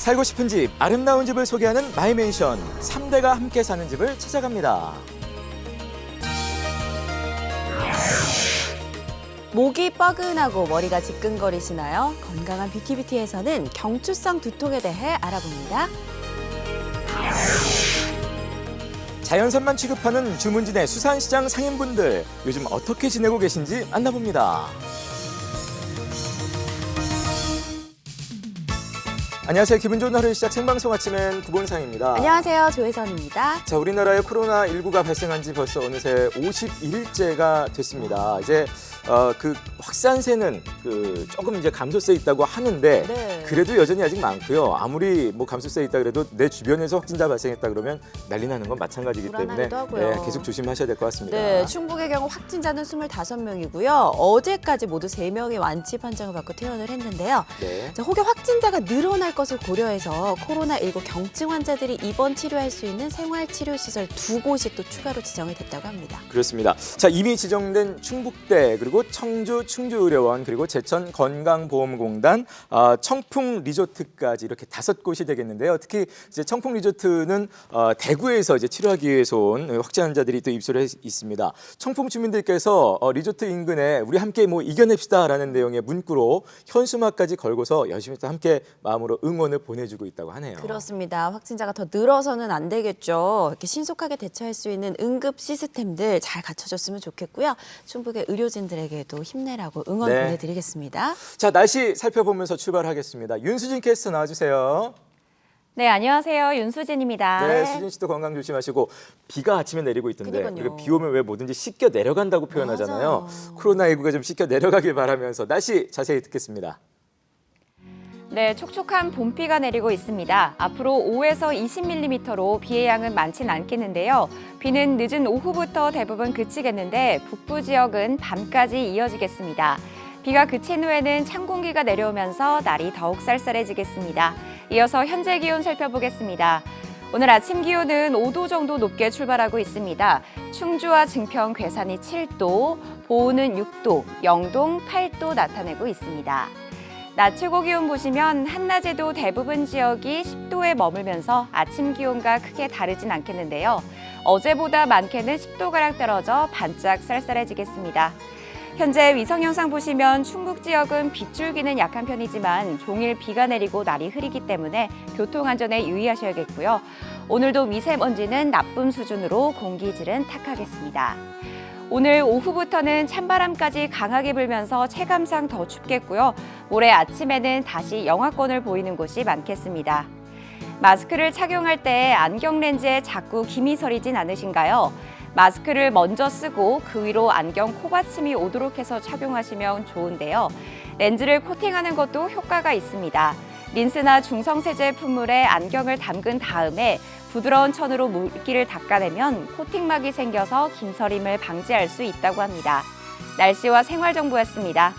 살고 싶은 집, 아름다운 집을 소개하는 마이맨션. 3대가 함께 사는 집을 찾아갑니다. 목이 뻐근하고 머리가 지끈거리시나요? 건강한 뷰티뷰티에서는 경추성 두통에 대해 알아봅니다. 자연산만 취급하는 주문진의 수산시장 상인분들, 요즘 어떻게 지내고 계신지 만나봅니다. 안녕하세요. 기분 좋은 하루 시작 생방송 아침엔 구본상입니다. 안녕하세요. 조혜선입니다. 자, 우리나라에 코로나19가 발생한 지 벌써 어느새 51일째가 됐습니다. 이제 그 확산세는 조금 이제 감소세 있다고 하는데 네. 그래도 여전히 아직 많고요. 아무리 뭐 감소세 있다 그래도 내 주변에서 확진자 발생했다 그러면 난리 나는 건 마찬가지이기 때문에 불안하기도 하고요. 네, 계속 조심하셔야 될 것 같습니다. 네, 충북의 경우 확진자는 25명이고요. 어제까지 모두 3명이 완치 판정을 받고 퇴원을 했는데요. 네. 자, 혹여 확진자가 늘어날 것을 고려해서 코로나19 경증 환자들이 입원 치료할 수 있는 생활치료시설 2곳이 또 추가로 지정이 됐다고 합니다. 그렇습니다. 자, 이미 지정된 충북대 그리고 청주 충주의료원 그리고 제천 건강보험공단 청풍 리조트까지 이렇게 5곳이 되겠는데요. 특히 이제 청풍 리조트는 대구에서 이제 치료하기 위해서 온 확진 환자들이 또 입소를 있습니다. 청풍 주민들께서 리조트 인근에 우리 함께 뭐 이겨냅시다라는 내용의 문구로 현수막까지 걸고서 열심히 또 함께 마음으로 응원을 보내주고 있다고 하네요. 그렇습니다. 확진자가 더 늘어서는 안 되겠죠. 이렇게 신속하게 대처할 수 있는 응급 시스템들 잘 갖춰졌으면 좋겠고요. 충북의 의료진들에게도 힘내라고 응원 네. 보내드리겠습니다. 자, 날씨 살펴보면서 출발하겠습니다. 윤수진 캐스터 나와주세요. 네, 안녕하세요. 윤수진입니다. 네, 수진 씨도 건강 조심하시고 비가 아침에 내리고 있던데 그러니까요. 우리가 비 오면 왜 뭐든지 씻겨 내려간다고 표현하잖아요. 맞아요. 코로나19가 좀 씻겨 내려가길 바라면서 날씨 자세히 듣겠습니다. 네, 촉촉한 봄비가 내리고 있습니다. 앞으로 5에서 20mm로 비의 양은 많진 않겠는데요. 비는 늦은 오후부터 대부분 그치겠는데 북부 지역은 밤까지 이어지겠습니다. 비가 그친 후에는 찬 공기가 내려오면서 날이 더욱 쌀쌀해지겠습니다. 이어서 현재 기온 살펴보겠습니다. 오늘 아침 기온은 5도 정도 높게 출발하고 있습니다. 충주와 증평, 괴산이 7도, 보은은 6도, 영동 8도 나타내고 있습니다. 낮 최고 기온 보시면 한낮에도 대부분 지역이 10도에 머물면서 아침 기온과 크게 다르진 않겠는데요. 어제보다 많게는 10도가량 떨어져 반짝 쌀쌀해지겠습니다. 현재 위성 영상 보시면 충북 지역은 빗줄기는 약한 편이지만 종일 비가 내리고 날이 흐리기 때문에 교통안전에 유의하셔야겠고요. 오늘도 미세먼지는 나쁨 수준으로 공기질은 탁하겠습니다. 오늘 오후부터는 찬바람까지 강하게 불면서 체감상 더 춥겠고요. 모레 아침에는 다시 영하권을 보이는 곳이 많겠습니다. 마스크를 착용할 때 안경 렌즈에 자꾸 김이 서리진 않으신가요? 마스크를 먼저 쓰고 그 위로 안경 코받침이 오도록 해서 착용하시면 좋은데요. 렌즈를 코팅하는 것도 효과가 있습니다. 린스나 중성세제 품물에 안경을 담근 다음에 부드러운 천으로 물기를 닦아내면 코팅막이 생겨서 김서림을 방지할 수 있다고 합니다. 날씨와 생활정보였습니다.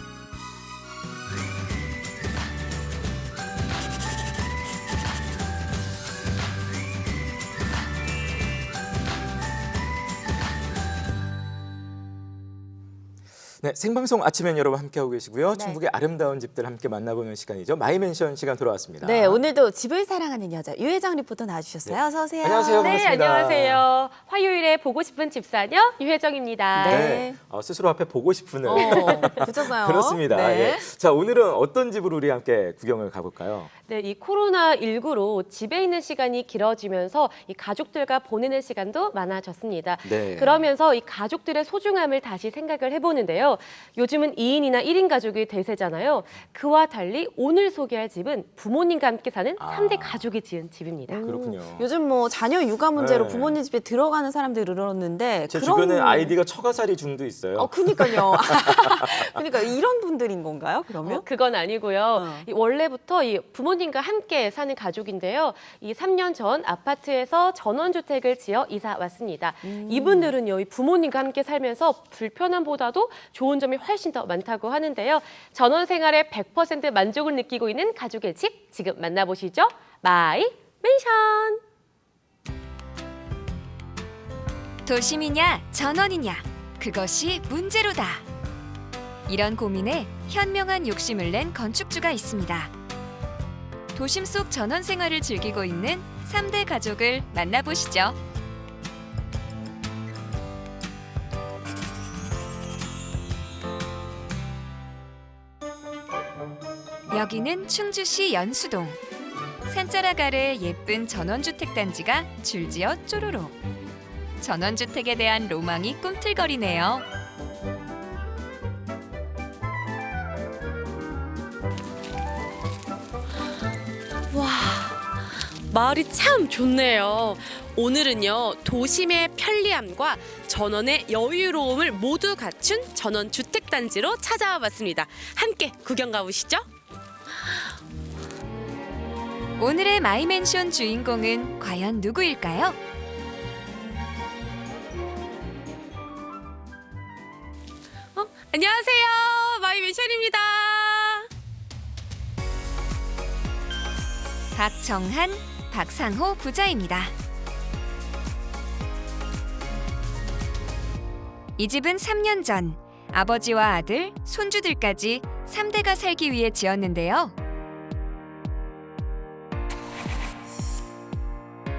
네, 생방송 아침엔 여러분 함께하고 계시고요. 네. 충북의 아름다운 집들 함께 만나보는 시간이죠. 마이맨션 시간 돌아왔습니다. 네, 오늘도 집을 사랑하는 여자 유혜정 리포터 나와주셨어요. 어서 오세요. 안녕하세요. 네, 반갑습니다. 안녕하세요. 화요일에 보고 싶은 집사녀 유혜정입니다. 네. 네, 스스로 앞에 보고 싶은 붙였어요. 그렇습니다. 네. 예. 자, 오늘은 어떤 집으로 우리 함께 구경을 가볼까요? 네, 이 코로나19로 집에 있는 시간이 길어지면서 이 가족들과 보내는 시간도 많아졌습니다. 네. 그러면서 이 가족들의 소중함을 다시 생각을 해보는데요. 요즘은 2인이나 1인 가족이 대세잖아요. 그와 달리 오늘 소개할 집은 부모님과 함께 사는 3대 가족이 지은 집입니다. 그렇군요. 요즘 뭐 자녀 육아 문제로 네. 부모님 집에 들어가는 사람들이 늘었는데 제 주변에 아이디가 처가살이 중도 있어요. 그니까요. 그러니까 이런 분들인 건가요? 그러면? 그건 아니고요. 이 원래부터 이 부모님과 함께 사는 가족인데요. 이 3년 전 아파트에서 전원주택을 지어 이사 왔습니다. 이분들은요, 이 부모님과 함께 살면서 불편함보다도 좋은 점이 훨씬 더 많다고 하는데요. 전원 생활에 100% 만족을 느끼고 있는 가족의 집 지금 만나보시죠. 마이 맨션. 도심이냐 전원이냐 그것이 문제로다. 이런 고민에 현명한 욕심을 낸 건축주가 있습니다. 도심 속 전원 생활을 즐기고 있는 3대 가족을 만나보시죠. 여기는 충주시 연수동. 산자락 아래 예쁜 전원주택 단지가 줄지어 쪼로록. 전원주택에 대한 로망이 꿈틀거리네요. 와, 마을이 참 좋네요. 오늘은요, 도심의 편리함과 전원의 여유로움을 모두 갖춘 전원 주택단지로 찾아와 봤습니다. 함께 구경 가보시죠. 오늘의 마이맨션 주인공은 과연 누구일까요? 안녕하세요, 마이맨션입니다. 박정한, 박상호 부자입니다. 이 집은 3년 전 아버지와 아들, 손주들까지 3대가 살기 위해 지었는데요.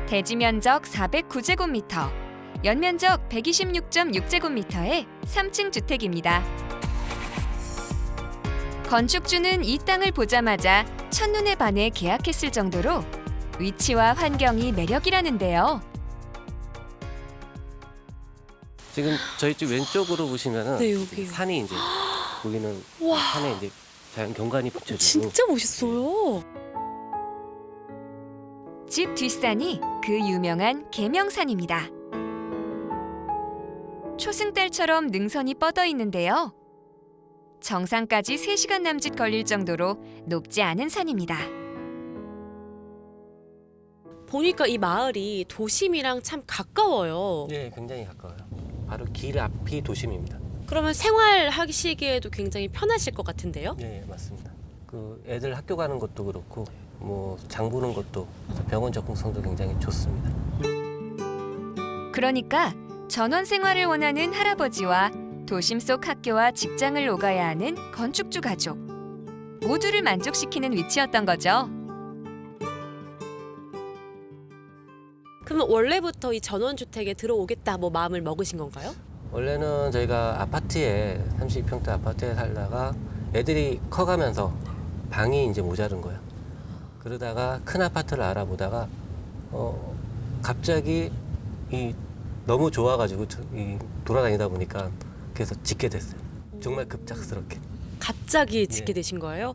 대지 면적 409제곱미터, 연면적 126.6제곱미터의 3층 주택입니다. 건축주는 이 땅을 보자마자 첫눈에 반해 계약했을 정도로 위치와 환경이 매력이라는데요. 지금 저희 집 왼쪽으로 보시면은 네, 여기요. 산이 이제 보이는 와. 산에 이제 자연 경관이 붙여지고 진짜 멋있어요. 집 뒷산이 그 유명한 계명산입니다. 초승달처럼 능선이 뻗어 있는데요. 정상까지 3시간 남짓 걸릴 정도로 높지 않은 산입니다. 보니까 이 마을이 도심이랑 참 가까워요. 네, 굉장히 가까워요. 바로 길 앞이 도심입니다. 그러면 생활하시기에도 굉장히 편하실 것 같은데요? 네, 맞습니다. 그 애들 학교 가는 것도 그렇고 뭐 장 보는 것도 병원 접근성도 굉장히 좋습니다. 그러니까 전원 생활을 원하는 할아버지와 도심 속 학교와 직장을 오가야 하는 건축주 가족 모두를 만족시키는 위치였던 거죠. 그러면 원래부터 이 전원주택에 들어오겠다 뭐 마음을 먹으신 건가요? 원래는 저희가 아파트에 32평대 아파트에 살다가 애들이 커가면서 방이 이제 모자른 거예요. 그러다가 큰 아파트를 알아보다가 갑자기 너무 좋아가지고 돌아다니다 보니까 그래서 짓게 됐어요. 정말 급작스럽게. 갑자기 짓게 예. 되신 거예요?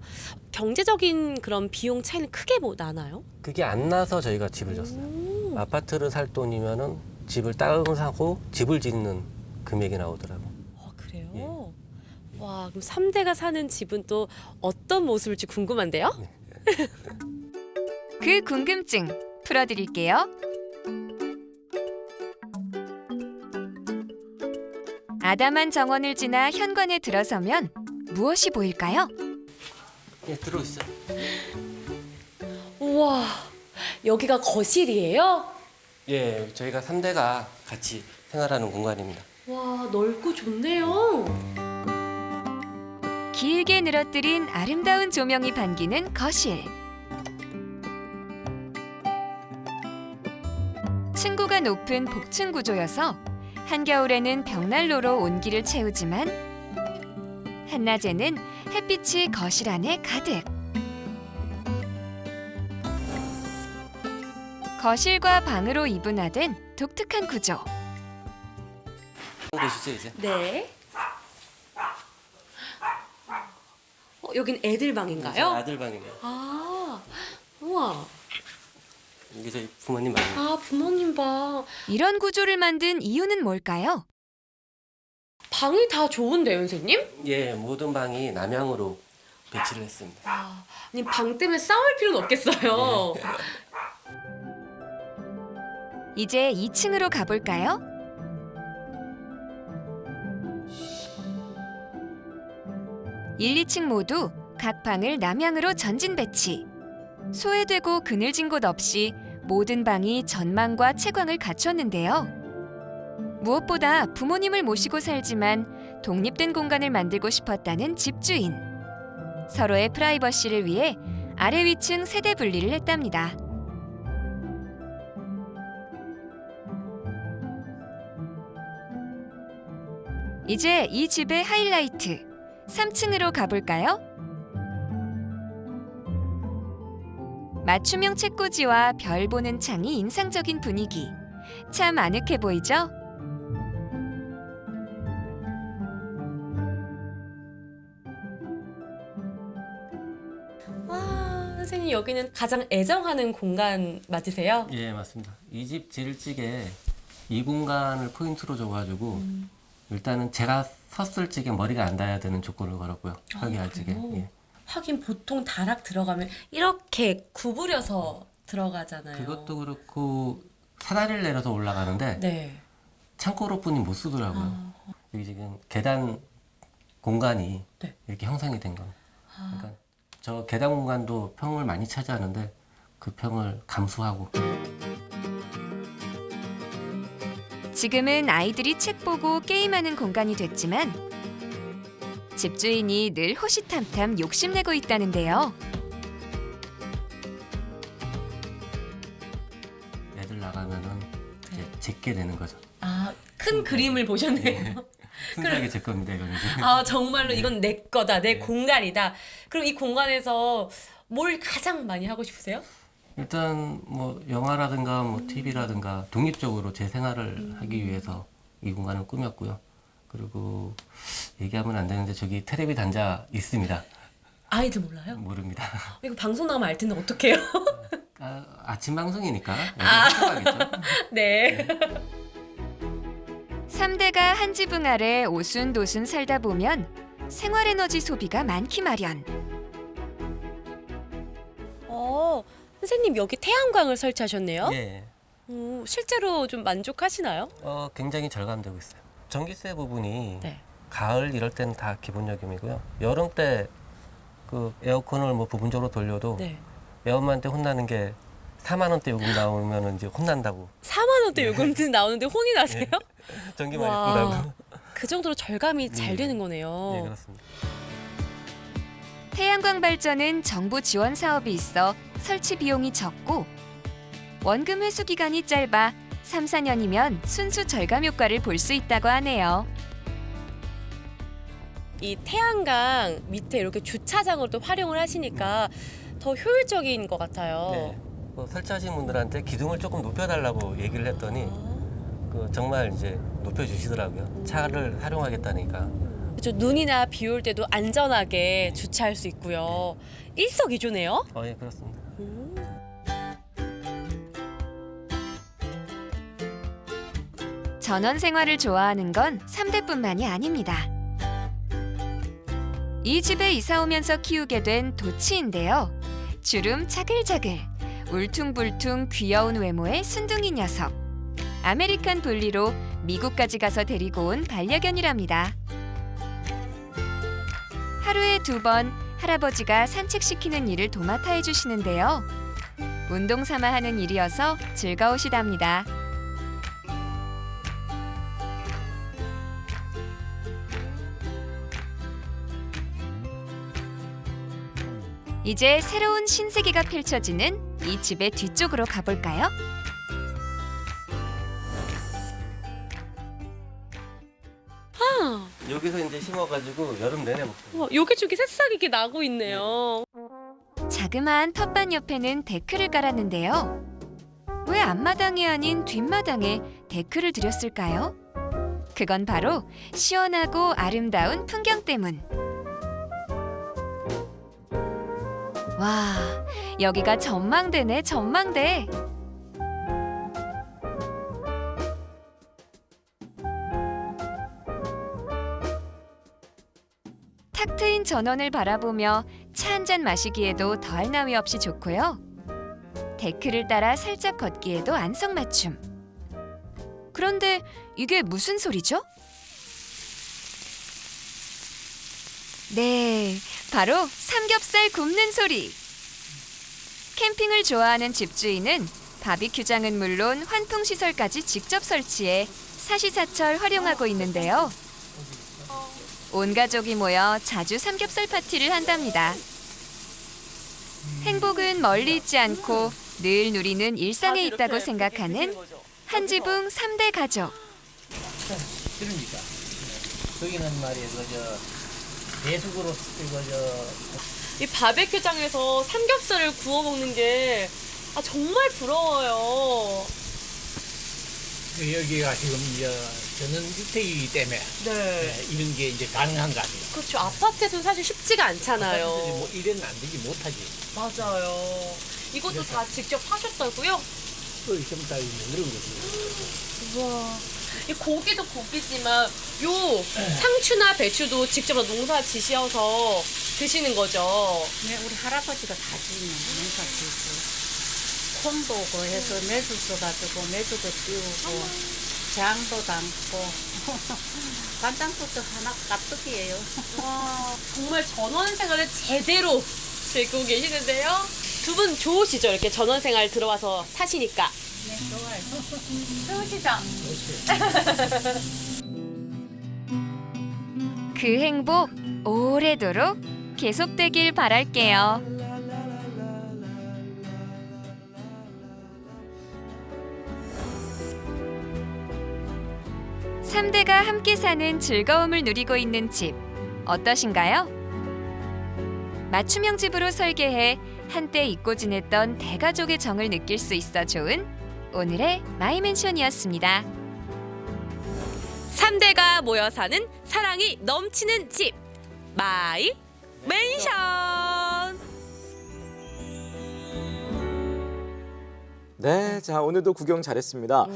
경제적인 그런 비용 차이는 크게 뭐 나나요? 그게 안 나서 저희가 집을 졌어요. 아파트를 살 돈이면은 집을 따로 사고 집을 짓는 금액이 나오더라고. 그래요? 예. 와, 그럼 3대가 사는 집은 또 어떤 모습일지 궁금한데요? 그 궁금증 풀어드릴게요. 아담한 정원을 지나 현관에 들어서면 무엇이 보일까요? 예, 들어오시죠. 우와, 여기가 거실이에요? 예, 저희가 3대가 같이 생활하는 공간입니다. 와, 넓고 좋네요. 길게 늘어뜨린 아름다운 조명이 반기는 거실. 층고가 높은 복층 구조여서 한겨울에는 벽난로로 온기를 채우지만 한낮에는 햇빛이 거실 안에 가득. 거실과 방으로 이분화된 독특한 구조. 보시죠 이제. 네. 여긴 애들 방인가요? 아들 방이에요. 아, 우와. 이게 저희 부모님 방입니다. 아, 부모님 방. 이런 구조를 만든 이유는 뭘까요? 방이 다 좋은데요, 선생님? 예, 모든 방이 남향으로 배치를 했습니다. 아니, 방 때문에 싸울 필요는 없겠어요. 이제 2층으로 가볼까요? 일, 2층 모두 각 방을 남향으로 전진 배치. 소외되고 그늘진 곳 없이 모든 방이 전망과 채광을 갖췄는데요. 무엇보다 부모님을 모시고 살지만 독립된 공간을 만들고 싶었다는 집주인. 서로의 프라이버시를 위해 아래 위층 세대 분리를 했답니다. 이제 이 집의 하이라이트 3층으로 가볼까요? 맞춤형 책꽂이와 별 보는 창이 인상적인 분위기. 참 아늑해 보이죠? 와, 선생님 여기는 가장 애정하는 공간 맞으세요? 예, 맞습니다. 이 집 지을 적에 이 공간을 포인트로 줘가지고 일단은 제가 섰을 적에 머리가 안 닿아야 되는 조건을 걸었고요. 설계할 적에. 예. 하긴 보통 다락 들어가면 이렇게 구부려서 들어가잖아요. 그것도 그렇고 사다리를 내려서 올라가는데 네. 창고로뿐이 못 쓰더라고요. 여기 지금 계단 공간이 네. 이렇게 형성이 된 겁니다. 그러니까 저 계단 공간도 평을 많이 차지하는데 그 평을 감수하고. 지금은 아이들이 책 보고 게임하는 공간이 됐지만 집주인이 늘 호시탐탐 욕심내고 있다는데요. 애들 나가면은 이제 제게 되는 거죠. 아, 큰 그림을 보셨네요. 순수하게 제 겁니다, 이거는. 아, 정말로 이건 내 거다, 내 네. 공간이다. 그럼 이 공간에서 뭘 가장 많이 하고 싶으세요? 일단 뭐 영화라든가 뭐 TV라든가 독립적으로 제 생활을 하기 위해서 이 공간을 꾸몄고요. 그리고 얘기하면 안 되는데 저기 테레비 단자 있습니다. 아이들 몰라요? 모릅니다. 이거 방송 나가면 알 텐데 어떡해요? 아침 방송이니까 하겠죠. 네. 3대가 한 지붕 아래 오순도순 살다 보면 생활에너지 소비가 많기 마련. 선생님 여기 태양광을 설치하셨네요? 예. 실제로 좀 만족하시나요? 굉장히 절감되고 있어요. 전기세 부분이 네. 가을 이럴 때는 다 기본 요금이고요. 여름 때 그 에어컨을 뭐 부분적으로 돌려도 네. 애엄마한테 혼나는 게 4만 원대 요금 나오면 이제 혼난다고. 4만 원대 요금 나오는데 혼이 나세요? 전기 많이 와. 푼다고. 그 정도로 절감이 잘 되는 거네요. 예, 그렇습니다. 태양광 발전은 정부 지원 사업이 있어 설치 비용이 적고 원금 회수 기간이 짧아 3, 4년이면 순수 절감 효과를 볼 수 있다고 하네요. 이 태양광 밑에 이렇게 주차장으로도 활용을 하시니까 더 효율적인 것 같아요. 네. 설치하신 분들한테 기둥을 조금 높여달라고 얘기를 했더니 정말 이제 높여주시더라고요. 차를 활용하겠다니까. 그렇죠. 눈이나 비 올 때도 안전하게 주차할 수 있고요. 일석이조네요. 예, 그렇습니다. 전원 생활을 좋아하는 건 3대뿐만이 아닙니다. 이 집에 이사 오면서 키우게 된 도치인데요. 주름 자글자글, 울퉁불퉁 귀여운 외모의 순둥이 녀석. 아메리칸 분리로 미국까지 가서 데리고 온 반려견이랍니다. 하루에 2번 할아버지가 산책시키는 일을 도맡아 해주시는데요. 운동 삼아 하는 일이어서 즐거우시답니다. 이제 새로운 신세계가 펼쳐지는 이 집의 뒤쪽으로 가볼까요? 여기서 이제 심어가지고 여름 내내 먹습니다. 여기저기 새싹이 이렇게 나고 있네요. 자그마한 텃밭 옆에는 데크를 깔았는데요. 왜 앞마당이 아닌 뒷마당에 데크를 들였을까요? 그건 바로 시원하고 아름다운 풍경 때문. 와, 여기가 전망대네, 전망대. 탁 트인 전원을 바라보며 차 한 잔 마시기에도 더할 나위 없이 좋고요. 데크를 따라 살짝 걷기에도 안성맞춤. 그런데 이게 무슨 소리죠? 네, 바로 삼겹살 굽는 소리. 캠핑을 좋아하는 집주인은 바비큐장은 물론 환풍시설까지 직접 설치해 사시사철 활용하고 있는데요. 온 가족이 모여 자주 삼겹살 파티를 한답니다. 행복은 멀리 있지 않고 늘 누리는 일상에 있다고 생각하는 한지붕 3대 가족. 그러니까 거기는 말이야 배숙으로 이 바베큐장에서 삼겹살을 구워 먹는 게 정말 부러워요. 여기가 지금 저는 주택이기 때문에 이런 게 이제 가능한 거 아니에요. 그렇죠. 아파트에서는 사실 쉽지가 않잖아요. 뭐 이래는 안 되지 못하지. 맞아요. 이것도 다 직접 하셨다고요? 좀 다 그런 거지. 우와. 이 고기도 고기지만 요 상추나 배추도 직접 농사 지셔서 드시는 거죠. 네, 우리 할아버지가 다 지으면 농사 지고 콩도 그 해서 매주 써가지고 매주도 띄우고 장도 담고 간장국도 하나 가뜩이에요. 와, 정말 전원 생활을 제대로 즐기고 계시는데요. 두 분 좋으시죠? 이렇게 전원 생활 들어와서 사시니까. 네, 좋아요. 좋으시죠? 그 행복 오래도록 계속되길 바랄게요. 삼대가 함께 사는 즐거움을 누리고 있는 집 어떠신가요? 맞춤형 집으로 설계해 한때 잊고 지냈던 대가족의 정을 느낄 수 있어 좋은 오늘의 마이맨션이었습니다. 3대가 모여 사는 사랑이 넘치는 집 마이 맨션. 네, 자 오늘도 구경 잘했습니다.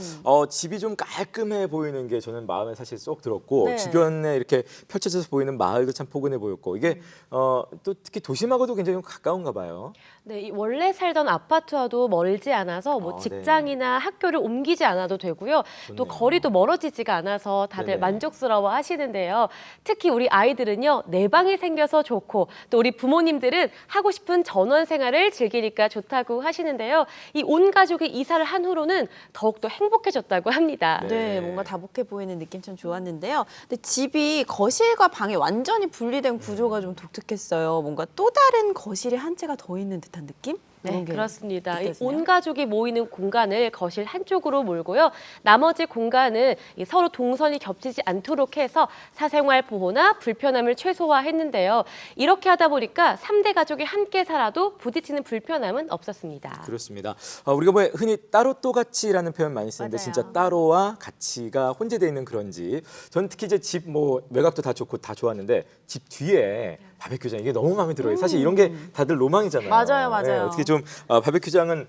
집이 좀 깔끔해 보이는 게 저는 마음에 사실 쏙 들었고 네. 주변에 이렇게 펼쳐져서 보이는 마을도 참 포근해 보였고 이게 또 특히 도심하고도 굉장히 좀 가까운가 봐요. 네, 이 원래 살던 아파트와도 멀지 않아서 뭐 네. 직장이나 학교를 옮기지 않아도 되고요. 또 좋네요. 거리도 멀어지지가 않아서 다들 네네. 만족스러워 하시는데요. 특히 우리 아이들은요, 내 방이 생겨서 좋고 또 우리 부모님들은 하고 싶은 전원 생활을 즐기니까 좋다고 하시는데요. 이 온 가족이 이사를 한 후로는 더욱더 행복해졌다고 합니다. 네, 뭔가 다복해 보이는 느낌 참 좋았는데요. 근데 집이 거실과 방이 완전히 분리된 구조가 좀 독특했어요. 뭔가 또 다른 거실이 한 채가 더 있는 듯한 느낌? 네, 그런 게 그렇습니다. 이 느껴지네요. 온 가족이 모이는 공간을 거실 한쪽으로 몰고요. 나머지 공간은 이 서로 동선이 겹치지 않도록 해서 사생활 보호나 불편함을 최소화했는데요. 이렇게 하다 보니까 3대 가족이 함께 살아도 부딪히는 불편함은 없었습니다. 그렇습니다. 우리가 뭐 흔히 따로 또 같이라는 표현 많이 쓰는데 맞아요. 진짜 따로와 같이가 혼재되어 있는 그런 집. 저는 특히 이제 집 뭐 외곽도 다 좋고 다 좋았는데 집 뒤에 바베큐장 이게 너무 마음에 들어요. 사실 이런 게 다들 로망이잖아요. 맞아요, 맞아요. 네, 어떻게 좀 바베큐장은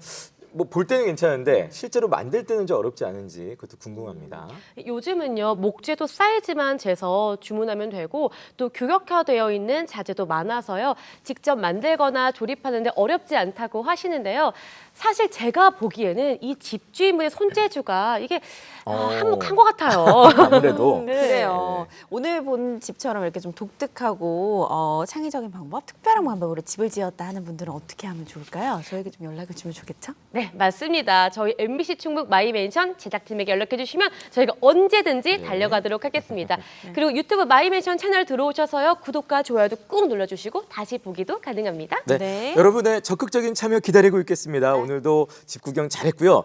뭐 볼 때는 괜찮은데 실제로 만들 때는 좀 어렵지 않은지 그것도 궁금합니다. 요즘은요, 목재도 사이즈만 재서 주문하면 되고 또 규격화되어 있는 자재도 많아서요. 직접 만들거나 조립하는데 어렵지 않다고 하시는데요. 사실 제가 보기에는 이 집주인분의 손재주가 이게 한몫한 것 같아요. 아무래도 네. 그래요. 오늘 본 집처럼 이렇게 좀 독특하고 창의적인 방법, 특별한 방법으로 집을 지었다 하는 분들은 어떻게 하면 좋을까요? 저에게 좀 연락을 주면 좋겠죠? 네, 맞습니다. 저희 MBC 충북 마이맨션 제작팀에게 연락해 주시면 저희가 언제든지 달려가도록 하겠습니다. 그리고 유튜브 마이맨션 채널 들어오셔서요. 구독과 좋아요도 꾹 눌러주시고 다시 보기도 가능합니다. 네. 네. 여러분의 적극적인 참여 기다리고 있겠습니다. 오늘도 집 구경 잘했고요.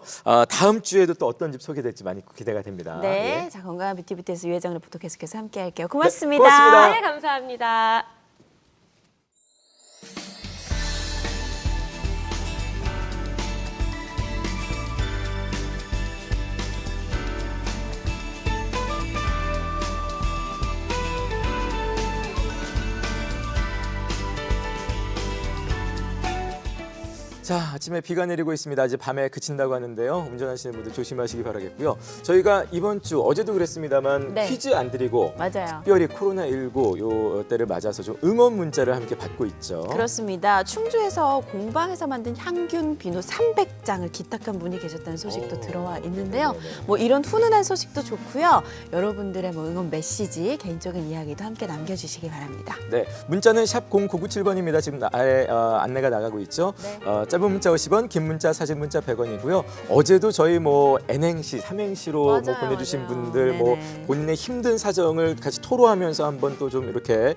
다음 주에도 또 어떤 집 소개될지 많이 기대가 됩니다. 네. 예. 자, 건강한 뷰티비티에서 유혜정 리포터 계속해서 함께 할게요. 고맙습니다. 고맙습니다. 네, 감사합니다. 자, 아침에 비가 내리고 있습니다. 이제 밤에 그친다고 하는데요. 운전하시는 분들 조심하시기 바라겠고요. 저희가 이번 주 어제도 그랬습니다만 네. 퀴즈 안 드리고 맞아요. 특별히 코로나19 요 때를 맞아서 좀 응원 문자를 함께 받고 있죠. 그렇습니다. 충주에서 공방에서 만든 향균 비누 300장을 기탁한 분이 계셨다는 소식도 들어와 있는데요. 네네. 뭐 이런 훈훈한 소식도 좋고요. 여러분들의 뭐 응원 메시지, 개인적인 이야기도 함께 남겨주시기 바랍니다. 네, 문자는 샵 0997번입니다. 지금 아래 안내가 나가고 있죠. 네. 짧은 문자 50원, 긴 문자, 사진 문자 100원이고요. 어제도 저희 뭐 N행시, 삼행시로 뭐 맞아요, 보내주신 맞아요. 분들 뭐 네네. 본인의 힘든 사정을 같이 토로하면서 한번 또 좀 이렇게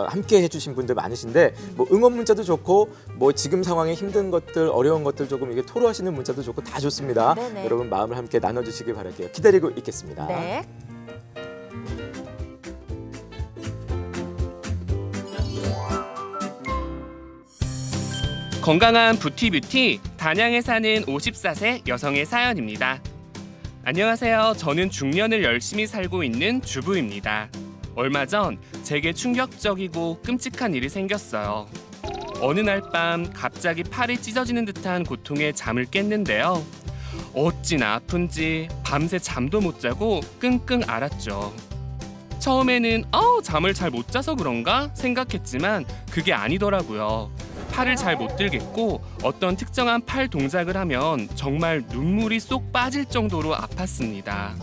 함께 해주신 분들 많으신데 뭐 응원 문자도 좋고 뭐 지금 상황에 힘든 것들, 어려운 것들 조금 이게 토로하시는 문자도 좋고 다 좋습니다. 네네. 여러분 마음을 함께 나눠주시길 바랄게요. 기다리고 있겠습니다. 네. 건강한 부티뷰티 단양에 사는 54세 여성의 사연입니다. 안녕하세요. 저는 중년을 열심히 살고 있는 주부입니다. 얼마 전 제게 충격적이고 끔찍한 일이 생겼어요. 어느 날 밤 갑자기 팔이 찢어지는 듯한 고통에 잠을 깼는데요. 어찌나 아픈지 밤새 잠도 못 자고 끙끙 앓았죠. 처음에는 잠을 잘 못 자서 그런가 생각했지만 그게 아니더라고요. 팔을 잘 못 들겠고 어떤 특정한 팔 동작을 하면 정말 눈물이 쏙 빠질 정도로 아팠습니다.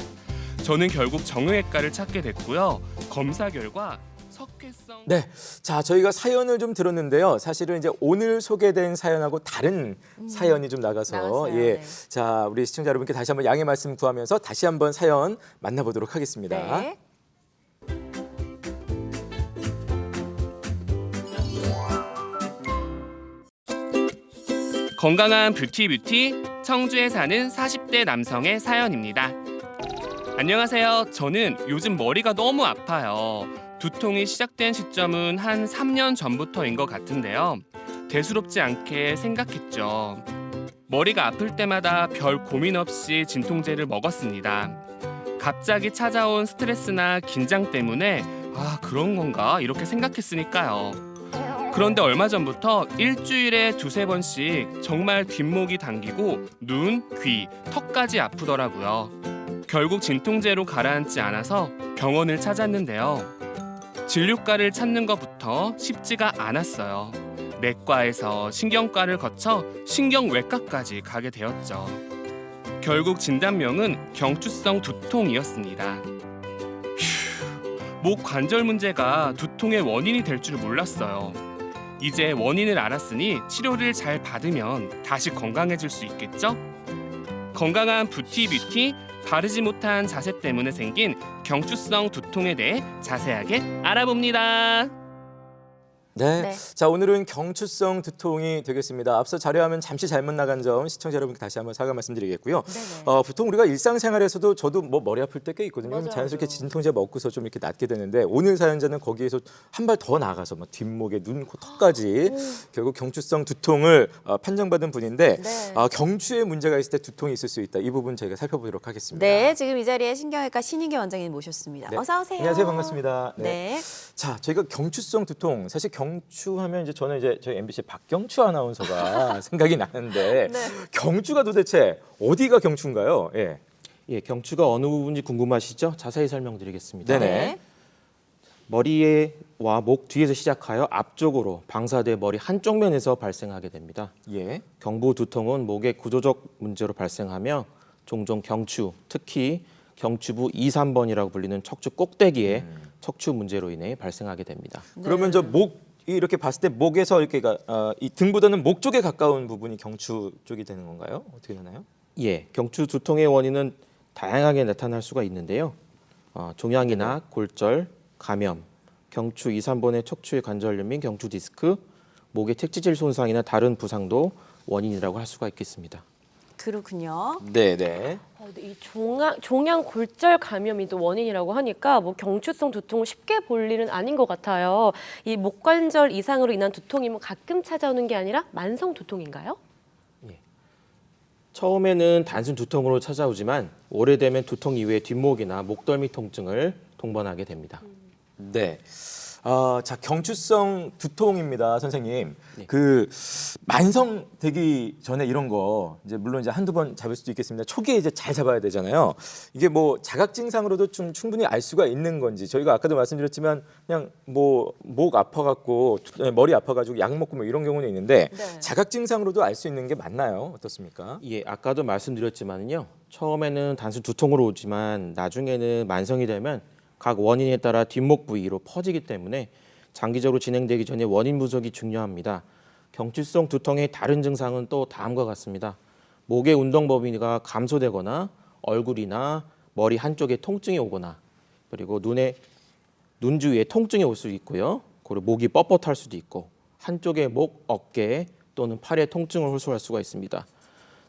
저는 결국 정형외과를 찾게 됐고요. 검사 결과 석회성... 네, 자 저희가 사연을 좀 들었는데요. 사실은 이제 오늘 소개된 사연하고 다른 사연이 좀 나가서 나갔어요. 예, 네. 자 우리 시청자 여러분께 다시 한번 양해 말씀 구하면서 다시 한번 사연 만나보도록 하겠습니다. 네. 건강한 뷰티 청주에 사는 40대 남성의 사연입니다. 안녕하세요. 저는 요즘 머리가 너무 아파요. 두통이 시작된 시점은 한 3년 전부터인 것 같은데요. 대수롭지 않게 생각했죠. 머리가 아플 때마다 별 고민 없이 진통제를 먹었습니다. 갑자기 찾아온 스트레스나 긴장 때문에 그런 건가 이렇게 생각했으니까요. 그런데 얼마 전부터 일주일에 두세 번씩 정말 뒷목이 당기고 눈, 귀, 턱까지 아프더라고요. 결국 진통제로 가라앉지 않아서 병원을 찾았는데요. 진료과를 찾는 것부터 쉽지가 않았어요. 내과에서 신경과를 거쳐 신경외과까지 가게 되었죠. 결국 진단명은 경추성 두통이었습니다. 목 관절 문제가 두통의 원인이 될 줄 몰랐어요. 이제 원인을 알았으니 치료를 잘 받으면 다시 건강해질 수 있겠죠? 건강한 뷰티 바르지 못한 자세 때문에 생긴 경추성 두통에 대해 자세하게 알아봅니다. 네. 네. 자 오늘은 경추성 두통이 되겠습니다. 앞서 자료화면 잠시 잘못 나간 점 시청자 여러분께 다시 한번 사과 말씀드리겠고요. 네네. 보통 우리가 일상생활에서도 저도 뭐 머리 아플 때 꽤 있거든요. 맞아요. 자연스럽게 진통제 먹고서 좀 이렇게 낫게 되는데 오늘 사연자는 거기에서 한 발 더 나가서 막 뒷목에 눈, 코, 턱까지 결국 경추성 두통을 판정받은 분인데 네. 경추에 문제가 있을 때 두통이 있을 수 있다. 이 부분 저희가 살펴보도록 하겠습니다. 네, 지금 이 자리에 신경외과 신인기 원장님 모셨습니다. 네. 어서 오세요. 안녕하세요. 반갑습니다. 네. 자, 저희가 경추성 두통, 사실 경추하면 이제 저는 이제 저희 MBC 박경추 아나운서가 생각이 나는데 네. 경추가 도대체 어디가 경추인가요? 예. 예, 경추가 어느 부분인지 궁금하시죠? 자세히 설명드리겠습니다. 네네. 네. 머리와 목 뒤에서 시작하여 앞쪽으로 방사돼 머리 한쪽 면에서 발생하게 됩니다. 예. 경부 두통은 목의 구조적 문제로 발생하며 종종 경추, 특히 경추부 2, 3번이라고 불리는 척추 꼭대기에 척추 문제로 인해 발생하게 됩니다. 그러면 저 목이 이렇게 봤을 때 목에서 이렇게가 이 등보다는 목 쪽에 가까운 부분이 경추 쪽이 되는 건가요? 어떻게 되나요? 예, 경추 두통의 원인은 다양하게 나타날 수가 있는데요. 종양이나 골절, 감염, 경추 2, 3번의 척추의 관절염 및 경추 디스크, 목의 택지질 손상이나 다른 부상도 원인이라고 할 수가 있겠습니다. 그렇군요. 네네. 근데 이 종양 골절 감염이 또 원인이라고 하니까 뭐 경추성 두통을 쉽게 볼 일은 아닌 것 같아요. 이 목관절 이상으로 인한 두통이 뭐 가끔 찾아오는 게 아니라 만성 두통인가요? 처음에는 단순 두통으로 찾아오지만 오래되면 두통 이후에 뒷목이나 목덜미 통증을 동반하게 됩니다. 네. 자 경추성 두통입니다, 선생님. 네. 그 만성 되기 전에 이런 거 이제 물론 이제 한두 번 잡을 수도 있겠습니다. 초기에 이제 잘 잡아야 되잖아요. 이게 뭐 자각 증상으로도 좀 충분히 알 수가 있는 건지 저희가 아까도 말씀드렸지만 그냥 뭐 목 아파갖고 머리 아파가지고 약 먹고 뭐 이런 경우는 있는데 네. 자각 증상으로도 알 수 있는 게 맞나요? 어떻습니까? 예, 아까도 말씀드렸지만요. 처음에는 단순 두통으로 오지만 나중에는 만성이 되면 각 원인에 따라 뒷목 부위로 퍼지기 때문에 장기적으로 진행되기 전에 원인 분석이 중요합니다. 경추성 두통의 다른 증상은 또 다음과 같습니다. 목의 운동 범위가 감소되거나 얼굴이나 머리 한쪽에 통증이 오거나 그리고 눈 주위에 통증이 올 수 있고요. 그리고 목이 뻣뻣할 수도 있고 한쪽의 목, 어깨 또는 팔에 통증을 호소할 수가 있습니다.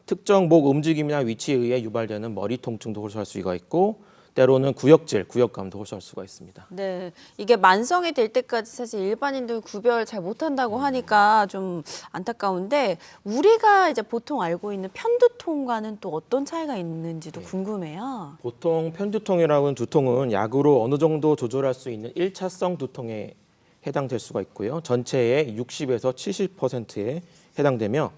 특정 목 움직임이나 위치에 의해 유발되는 머리 통증도 호소할 수가 있고 때로는 구역질, 구역감도 호소할 수가 있습니다. 네, 이게 만성이 될 때까지 사실 일반인들 구별 잘 못한다고 하니까 좀 안타까운데 우리가 이제 보통 알고 있는 편두통과는 또 어떤 차이가 있는지도 궁금해요. 보통 편두통이라고 하는 두통은 약으로 어느 정도 조절할 수 있는 1차성 두통에 해당될 수가 있고요. 전체의 60에서 70%에 해당되며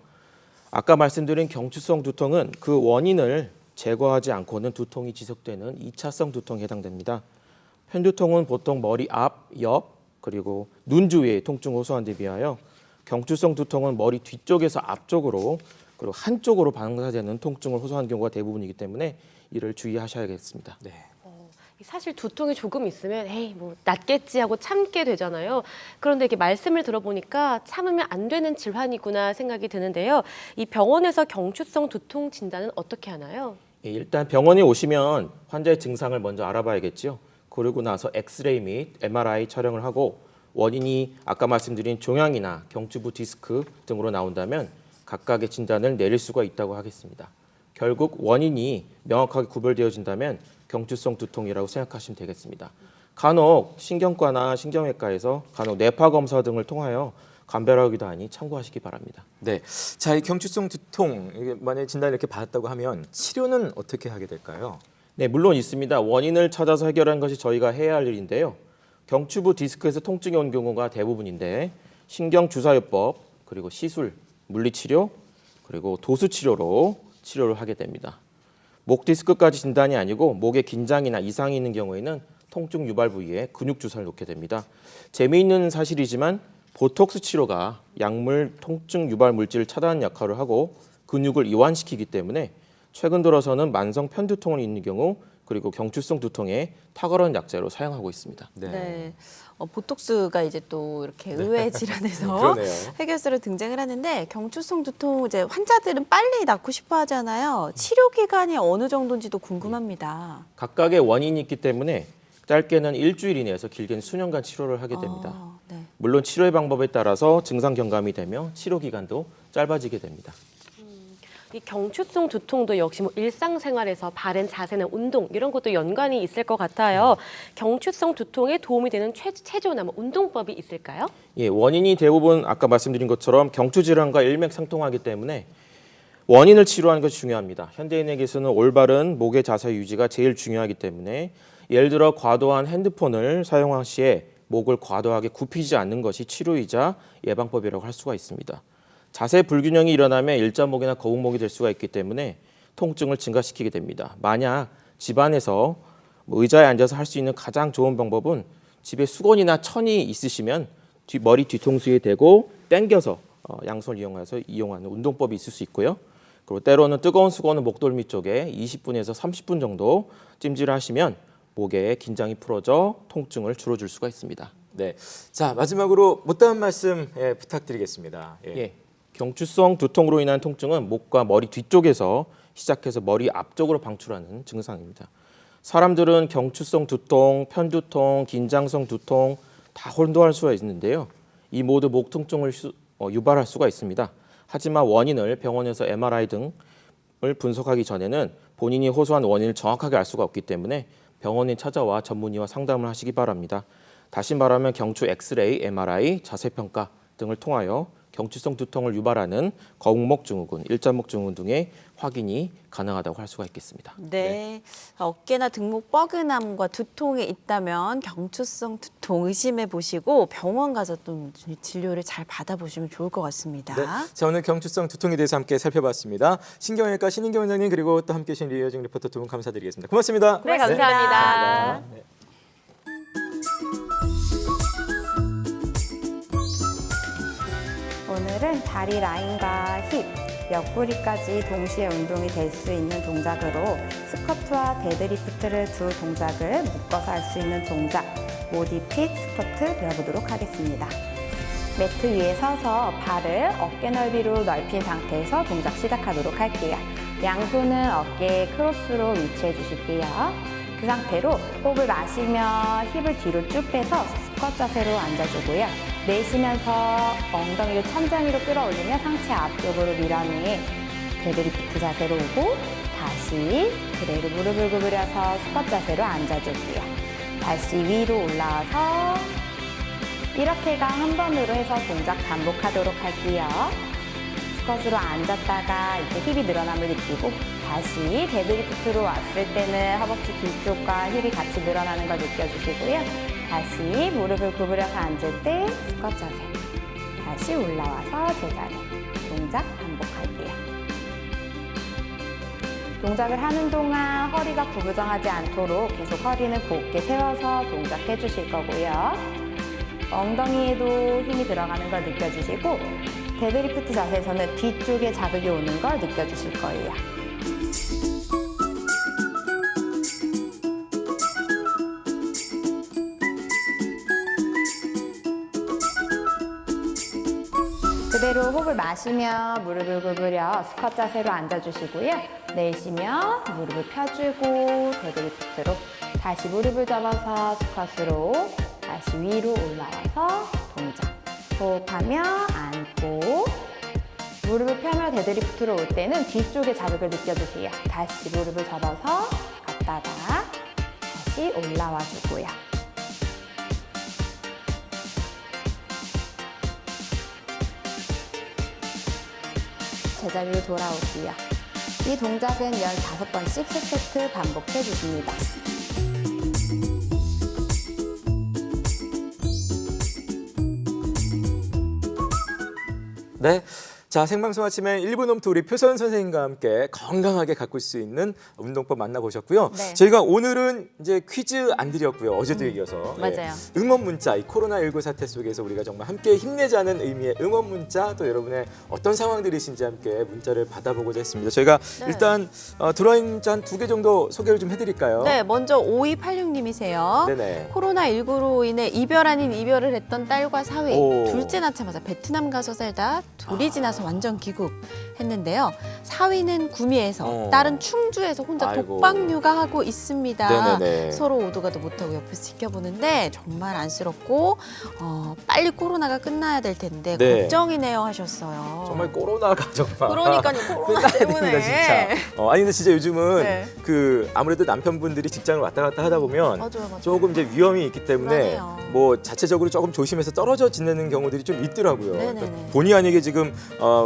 아까 말씀드린 경추성 두통은 그 원인을 제거하지 않고는 두통이 지속되는 2차성 두통에 해당됩니다. 편두통은 보통 머리 앞, 옆, 그리고 눈 주위에 통증을 호소하는 데 비하여 경추성 두통은 머리 뒤쪽에서 앞쪽으로 그리고 한쪽으로 방사되는 통증을 호소하는 경우가 대부분이기 때문에 이를 주의하셔야겠습니다. 네. 사실 두통이 조금 있으면 에이 뭐 낫겠지 하고 참게 되잖아요. 그런데 이렇게 말씀을 들어보니까 참으면 안 되는 질환이구나 생각이 드는데요. 이 병원에서 경추성 두통 진단은 어떻게 하나요? 예, 일단 병원에 오시면 환자의 증상을 먼저 알아봐야겠죠. 그러고 나서 엑스레이 및 MRI 촬영을 하고 원인이 아까 말씀드린 종양이나 경추부 디스크 등으로 나온다면 각각의 진단을 내릴 수가 있다고 하겠습니다. 결국 원인이 명확하게 구별되어진다면 경추성 두통이라고 생각하시면 되겠습니다. 간혹 신경과나 신경외과에서 간혹 뇌파 검사 등을 통하여 감별하기도 하니 참고하시기 바랍니다. 네. 자, 이 경추성 두통 이게 만약에 진단을 이렇게 받았다고 하면 치료는 어떻게 하게 될까요? 네, 물론 있습니다. 원인을 찾아서 해결하는 것이 저희가 해야 할 일인데요. 경추부 디스크에서 통증이 온 경우가 대부분인데 신경주사요법, 그리고 시술, 물리치료, 그리고 도수치료로 치료를 하게 됩니다. 목 디스크까지 진단이 아니고 목에 긴장이나 이상이 있는 경우에는 통증 유발 부위에 근육 주사를 놓게 됩니다. 재미있는 사실이지만 보톡스 치료가 약물 통증 유발 물질을 차단하는 역할을 하고 근육을 이완시키기 때문에 최근 들어서는 만성 편두통을 있는 경우 그리고 경추성 두통에 탁월한 약제로 사용하고 있습니다. 네. 보톡스가 이제 또 이렇게 의외의 질환에서 그러네요. 해결사로 등장을 하는데 경추성 두통 이제 환자들은 빨리 낫고 싶어 하잖아요. 치료 기간이 어느 정도인지도 궁금합니다. 각각의 원인이 있기 때문에 짧게는 일주일 이내에서 길게는 수년간 치료를 하게 됩니다. 네. 물론 치료의 방법에 따라서 증상 경감이 되며 치료 기간도 짧아지게 됩니다. 이 경추성 두통도 역시 뭐 일상생활에서 바른 자세나 운동 이런 것도 연관이 있을 것 같아요. 경추성 두통에 도움이 되는 체조나 뭐 운동법이 있을까요? 예, 원인이 대부분 아까 말씀드린 것처럼 경추 질환과 일맥상통하기 때문에 원인을 치료하는 것이 중요합니다. 현대인에게서는 올바른 목의 자세 유지가 제일 중요하기 때문에 예를 들어 과도한 핸드폰을 사용할 시에 목을 과도하게 굽히지 않는 것이 치료이자 예방법이라고 할 수가 있습니다. 자세 불균형이 일어나면 일자목이나 거북목이 될 수가 있기 때문에 통증을 증가시키게 됩니다. 만약 집안에서 의자에 앉아서 할 수 있는 가장 좋은 방법은 집에 수건이나 천이 있으시면 머리 뒤통수에 대고 당겨서 양손을 이용해서 이용하는 운동법이 있을 수 있고요. 그리고 때로는 뜨거운 수건을 목덜미 쪽에 20분에서 30분 정도 찜질하시면 목의 긴장이 풀어져 통증을 줄여줄 수가 있습니다. 네. 자, 마지막으로 못다한 말씀 부탁드리겠습니다. 예. 경추성 두통으로 인한 통증은 목과 머리 뒤쪽에서 시작해서 머리 앞쪽으로 방출하는 증상입니다. 사람들은 경추성 두통, 편두통, 긴장성 두통 다 혼동할 수가 있는데요. 이 모두 목 통증을 유발할 수가 있습니다. 하지만 원인을 병원에서 MRI 등을 분석하기 전에는 본인이 호소한 원인을 정확하게 알 수가 없기 때문에 병원에 찾아와 전문의와 상담을 하시기 바랍니다. 다시 말하면 경추 엑스레이, MRI, 자세평가 등을 통하여 경추성 두통을 유발하는 거북목 증후군, 일자목 증후군 등의 확인이 가능하다고 할 수가 있겠습니다. 네. 어깨나 등목 뻐근함과 두통이 있다면 경추성 두통 의심해 보시고 병원 가서 좀 진료를 잘 받아보시면 좋을 것 같습니다. 네. 자, 오늘 경추성 두통에 대해서 함께 살펴봤습니다. 신경외과 신인경 원장님 그리고 또 함께해 주신 리효정 리포터 두 분 감사드리겠습니다. 고맙습니다. 네, 감사합니다. 네. 오늘은 다리 라인과 힙, 옆구리까지 동시에 운동이 될 수 있는 동작으로 스쿼트와 데드리프트를 두 동작을 묶어서 할 수 있는 동작 모디핏 스쿼트 배워보도록 하겠습니다. 매트 위에 서서 발을 어깨 넓이로 넓힌 상태에서 동작 시작하도록 할게요. 양손은 어깨 크로스로 위치해 주실게요. 그 상태로 호흡을 마시며 힙을 뒤로 쭉 빼서 스쿼트 자세로 앉아주고요. 내쉬면서 엉덩이를 천장 위로 끌어올리며 상체 앞쪽으로 밀어내 데드리프트 자세로 오고 다시 그대로 무릎을 구부려서 스쿼트 자세로 앉아줄게요. 다시 위로 올라와서 이렇게가 한 번으로 해서 동작 반복하도록 할게요. 스쿼트로 앉았다가 이제 힙이 늘어남을 느끼고 다시 데드리프트로 왔을 때는 허벅지 뒤쪽과 힙이 같이 늘어나는 걸 느껴주시고요. 다시 무릎을 구부려서 앉을 때 스쿼트 자세. 다시 올라와서 제자리. 동작 반복할게요. 동작을 하는 동안 허리가 구부정하지 않도록 계속 허리는 곧게 세워서 동작해 주실 거고요. 엉덩이에도 힘이 들어가는 걸 느껴주시고 데드리프트 자세에서는 뒤쪽에 자극이 오는 걸 느껴주실 거예요. 그대로 호흡을 마시며 무릎을 구부려 스쿼트 자세로 앉아주시고요. 내쉬며 무릎을 펴주고 데드리프트로 다시 무릎을 잡아서 스쿼트로 다시 위로 올라와서 동작. 호흡하며 앉고 무릎을 펴며 데드리프트로 올 때는 뒤쪽에 자극을 느껴주세요. 다시 무릎을 잡아서 갔다가 다시 올라와 주고요. 제자리로 돌아올게요. 이 동작은 15번씩 3세트 반복해 주십니다. 네. 자, 생방송 아침에 1분 홈트 우리 표선 선생님과 함께 건강하게 가꿀 수 있는 운동법 만나보셨고요. 네. 저희가 오늘은 이제 퀴즈 안 드렸고요. 어제도 이어서. 맞아요. 응원 문자, 이 코로나19 사태 속에서 우리가 정말 함께 힘내자는 의미의 응원 문자, 또 여러분의 어떤 상황들이신지 함께 문자를 받아보고자 했습니다. 저희가 네. 일단 들어와 있는 문자 한 2개 정도 소개를 좀 해드릴까요? 네, 먼저 5286님이세요. 네네. 코로나19로 인해 이별 아닌 이별을 했던 딸과 사위. 오. 둘째 낳자마자 베트남 가서 살다 둘이 지나서 완전 귀국했는데요. 사위는 구미에서, 딸은 충주에서 혼자 아이고. 독박 육아하고 있습니다. 네네네. 서로 오도 가도 못하고 옆에서 지켜보는데 정말 안쓰럽고 빨리 코로나가 끝나야 될 텐데 네. 걱정이네요 하셨어요. 정말 코로나가 정말 그러니까요. 코로나 끝나야 때문에. 됩니다, 진짜. 아니 근데 진짜 요즘은 네. 그 아무래도 남편분들이 직장을 왔다 갔다 하다 보면 맞아요. 조금 이제 위험이 있기 때문에 맞아요. 뭐 자체적으로 조금 조심해서 떨어져 지내는 경우들이 좀 있더라고요. 네네네. 그러니까 본의 아니게 지금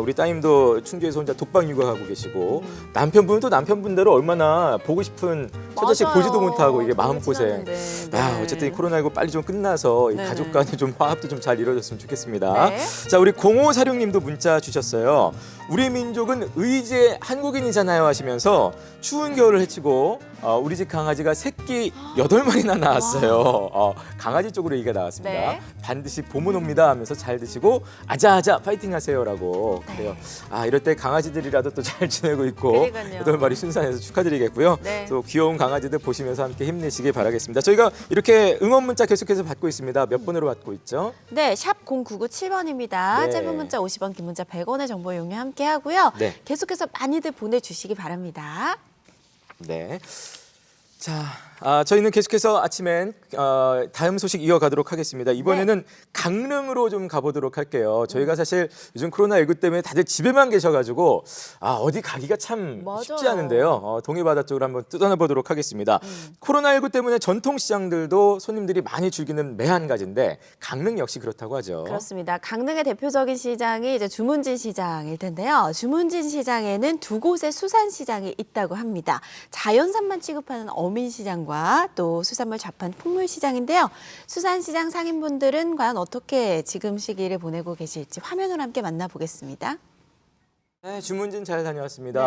우리 따님도 충주에서 혼자 독박 육아하고 계시고 남편분은 또 남편분대로 얼마나 보고 싶은 처자식 맞아요. 보지도 못하고 이게 너무 마음고생. 친한데. 아, 네. 어쨌든 이 코로나19 빨리 좀 끝나서 이 네네. 가족 간의 좀 화합도 좀 잘 이루어졌으면 좋겠습니다. 네. 자, 우리 0546님도 문자 주셨어요. 우리 민족은 의지의 한국인이잖아요 하시면서 추운 겨울을 헤치고 우리 집 강아지가 새끼 8마리나 낳았어요. 강아지 쪽으로 얘기가 나왔습니다. 네. 반드시 봄은 옵니다 하면서 잘 드시고 아자아자 파이팅 하세요라고. 그래요. 아, 이럴 때 강아지들이라도 또 잘 지내고 있고 그러니까요. 8마리 순산해서 축하드리겠고요. 네. 또 귀여운 강아지들 보시면서 함께 힘내시길 바라겠습니다. 저희가 이렇게 응원 문자 계속해서 받고 있습니다. 몇 번으로 받고 있죠? 네, 샵 0997번입니다. 네. 짧은 문자 50원, 긴 문자 100원의 정보 이용료 함께 하고요. 네. 계속해서 많이들 보내주시기 바랍니다. 네. 자, 저희는 계속해서 아침엔 다음 소식 이어가도록 하겠습니다. 이번에는 강릉으로 좀 가보도록 할게요. 저희가 사실 요즘 코로나19 때문에 다들 집에만 계셔가지고 어디 가기가 참 맞아요. 쉽지 않은데요. 동해바다 쪽으로 한번 떠나보도록 하겠습니다. 코로나19 때문에 전통시장들도 손님들이 많이 즐기는 매한가지인데 강릉 역시 그렇다고 하죠. 그렇습니다. 강릉의 대표적인 시장이 이제 주문진 시장일 텐데요. 주문진 시장에는 두 곳의 수산시장이 있다고 합니다. 자연산만 취급하는 어민시장과 또 수산물 좌판 풍물시장인데요. 수산시장 상인분들은 과연 어떻게 지금 시기를 보내고 계실지 화면으로 함께 만나보겠습니다. 네, 주문진 잘 다녀왔습니다.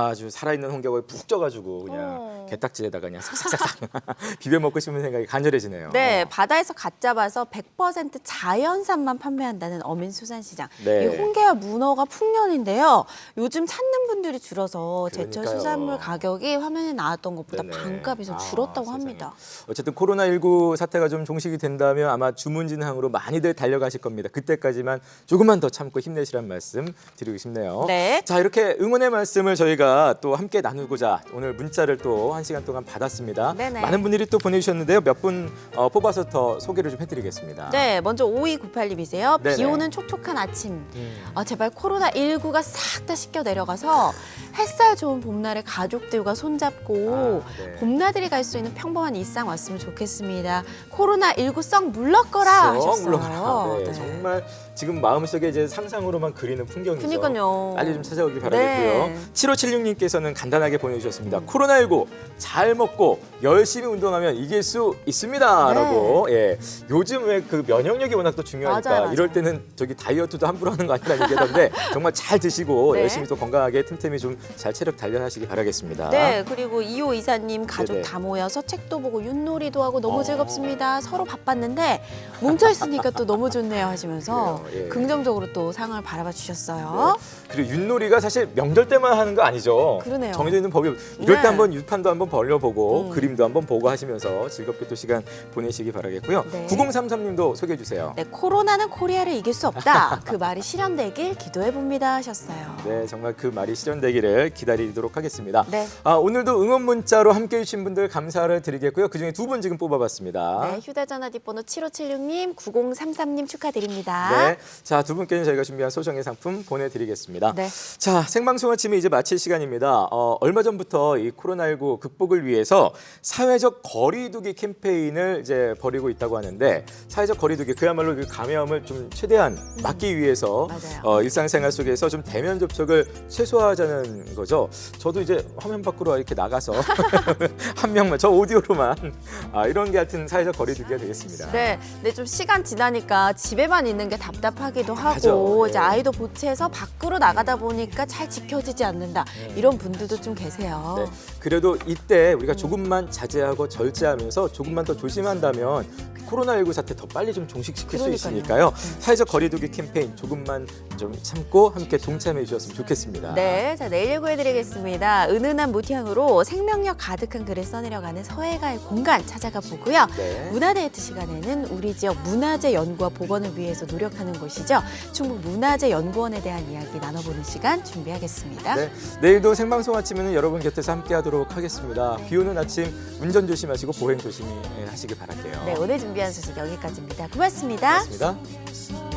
아주 살아있는 홍겨가 푹 쪄가지고 그냥 게딱지에다가 그냥 싹싹싹 비벼 먹고 싶은 생각이 간절해지네요. 네, 바다에서 갓 잡아서 100% 자연산만 판매한다는 어민수산시장. 네. 이 홍게와 문어가 풍년인데요. 요즘 찾는 분들이 줄어서 제철 그러니까요. 수산물 가격이 화면에 나왔던 것보다 네네. 반값에서 줄었다고 세상에. 합니다. 어쨌든 코로나19 사태가 좀 종식이 된다면 아마 주문진항으로 많이들 달려가실 겁니다. 그때까지만 조금만 더 참고 힘내시란 말씀 드리고 싶네요. 네. 자, 이렇게 응원의 말씀을 저희가 또 함께 나누고자 오늘 문자를 또 1시간 동안 받았습니다. 네네. 많은 분들이 또 보내주셨는데요. 몇 분 뽑아서 더 소개를 좀 해드리겠습니다. 네, 먼저 5298님이세요. 네네. 비 오는 촉촉한 아침. 제발 코로나19가 싹 다 씻겨 내려가서 햇살 좋은 봄날에 가족들과 손잡고 네. 봄나들이 갈 수 있는 평범한 일상 왔으면 좋겠습니다. 코로나19 썩 물러거라 하셨어요. 물러가라. 네, 네. 정말 지금 마음속에 이제 상상으로만 그리는 풍경이죠. 그러니까요. 빨리 좀 찾아오길 바라겠고요. 네. 7576님께서는 간단하게 보내주셨습니다. 코로나19 잘 먹고 열심히 운동하면 이길 수 있습니다. 네. 라고. 예. 요즘 왜 그 면역력이 워낙 또 중요하니까 맞아요. 이럴 때는 저기 다이어트도 함부로 하는 거 아니라는 얘기던데 정말 잘 드시고 네. 열심히 또 건강하게 틈틈이 좀 잘 체력 단련하시기 바라겠습니다. 네, 그리고 2호 이사님 가족 네네. 다 모여서 책도 보고 윷놀이도 하고 너무 즐겁습니다. 서로 바빴는데 뭉쳐 있으니까 또 너무 좋네요 하시면서 그래요, 예. 긍정적으로 또 상을 바라봐 주셨어요. 그리고 윷놀이가 사실 명절 때만 하는 거 아니죠. 그러네요. 정해져 있는 법이 이럴 네. 때 한번 윷판도 한번 벌려보고 그림도 한번 보고 하시면서 즐겁게 또 시간 보내시기 바라겠고요. 네. 9033님도 소개해 주세요. 네, 코로나는 코리아를 이길 수 없다. 그 말이 실현되길 기도해 봅니다 하셨어요. 네, 정말 그 말이 실현되기를 기다리도록 하겠습니다. 네. 오늘도 응원 문자로 함께해 주신 분들 감사를 드리겠고요. 그중에 2분 지금 뽑아봤습니다. 네, 휴대전화 뒷번호 7576님, 9033님 축하드립니다. 네, 자, 두 분께는 저희가 준비한 소정의 상품 보내드리겠습니다. 네. 자, 생방송 아침이 이제 마칠 시간입니다. 얼마 전부터 이 코로나19 극복을 위해서 사회적 거리두기 캠페인을 이제 벌이고 있다고 하는데 사회적 거리두기 그야말로 그 감염을 좀 최대한 막기 위해서 맞아요. 일상생활 속에서 좀 대면 접촉을 최소화하자는 거죠. 저도 이제 화면 밖으로 이렇게 나가서 한 명만 저 오디오로만 이런 게 하여튼 사회적 거리두기가 되겠습니다. 네, 근데 좀 시간 지나니까 집에만 있는 게 답답하기도 하고 맞아, 네. 이제 아이도 보채서 밖으로 나가다 보니까 잘 지켜지지 않는다 이런 분들도 좀 계세요. 네, 그래도 이때 우리가 조금만 자제하고 절제하면서 조금만 더 조심한다면 코로나19 사태 더 빨리 좀 종식시킬 그러니까요. 수 있으니까요. 사회적 거리두기 캠페인 조금만 좀 참고 함께 동참해 주셨으면 좋겠습니다. 네, 자 내일 예고해드리겠습니다. 은은한 모티향으로 생명력 가득한 글을 써내려가는 서해가의 공간 찾아가 보고요. 네. 문화데이트 시간에는 우리 지역 문화재 연구와 복원을 위해서 노력하는 곳이죠. 충북 문화재 연구원에 대한 이야기 나눠보는 시간 준비하겠습니다. 네, 내일도 생방송 아침에는 여러분 곁에서 함께하도록 하겠습니다. 비 오는 아침 운전 조심하시고 보행 조심히 하시길 바랄게요. 네, 오늘 준비한 소식 여기까지입니다. 고맙습니다. 고맙습니다.